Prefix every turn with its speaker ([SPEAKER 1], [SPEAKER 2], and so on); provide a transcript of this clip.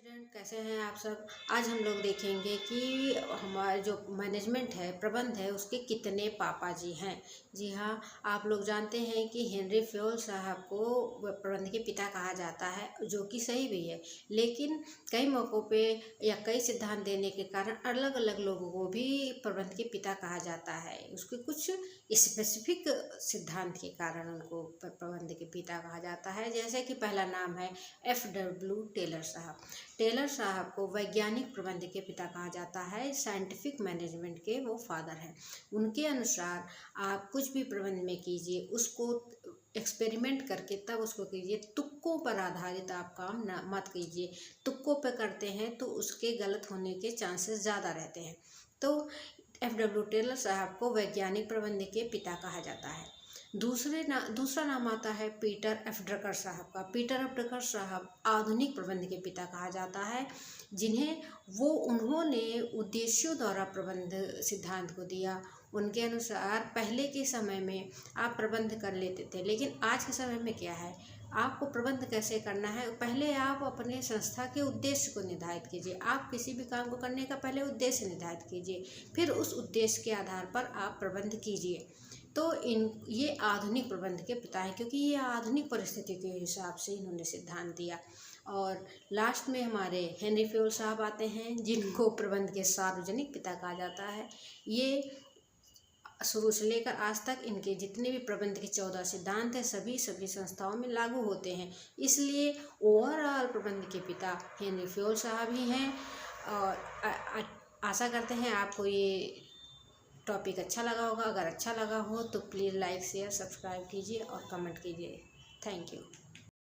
[SPEAKER 1] Student, कैसे हैं आप सब। आज हम लोग देखेंगे कि हमारा जो मैनेजमेंट है, प्रबंध है, उसके कितने पापा जी हैं। जी हाँ, आप लोग जानते हैं कि हेनरी फ्योल साहब को प्रबंध के पिता कहा जाता है, जो कि सही भी है। लेकिन कई मौक़ों पे या कई सिद्धांत देने के कारण अलग अलग लोगों को भी प्रबंध के पिता कहा जाता है। उसके कुछ स्पेसिफिक सिद्धांत के कारण उनको प्रबंध के पिता कहा जाता है। जैसे कि पहला नाम है F.W. टेलर साहब। टेलर साहब को वैज्ञानिक प्रबंध के पिता कहा जाता है, साइंटिफिक मैनेजमेंट के वो फादर हैं। उनके अनुसार आप कुछ भी प्रबंध में कीजिए, उसको एक्सपेरिमेंट करके तब उसको कीजिए। तुक्कों पर आधारित आप काम न मत कीजिए। तुक्कों पर करते हैं तो उसके गलत होने के चांसेस ज़्यादा रहते हैं। तो F.W. टेलर साहब को वैज्ञानिक प्रबंध के पिता कहा जाता है। दूसरा नाम आता है पीटर एफ ड्रकर साहब का। पीटर एफ ड्रकर साहब आधुनिक प्रबंध के पिता कहा जाता है, उन्होंने उद्देश्यों द्वारा प्रबंध सिद्धांत को दिया। उनके अनुसार पहले के समय में आप प्रबंध कर लेते थे, लेकिन आज के समय में क्या है, आपको प्रबंध कैसे करना है। पहले आप अपने संस्था के उद्देश्य को निर्धारित कीजिए। आप किसी भी काम को करने का पहले उद्देश्य निर्धारित कीजिए, फिर उस उद्देश्य के आधार पर आप प्रबंध कीजिए। तो ये आधुनिक प्रबंध के पिता हैं, क्योंकि ये आधुनिक परिस्थिति के हिसाब से इन्होंने सिद्धांत दिया। और लास्ट में हमारे हेनरी फ्योल साहब आते हैं, जिनको प्रबंध के सार्वजनिक पिता कहा जाता है। ये शुरू से लेकर आज तक इनके जितने भी प्रबंध के 14 सिद्धांत हैं, सभी संस्थाओं में लागू होते हैं। इसलिए ओवरऑल प्रबंध के पिता हेनरी फ्योल साहब ही हैं। और आशा करते हैं आपको ये टॉपिक अच्छा लगा होगा। अगर अच्छा लगा हो तो प्लीज़ लाइक, शेयर, सब्सक्राइब कीजिए और कमेंट कीजिए। Thank you.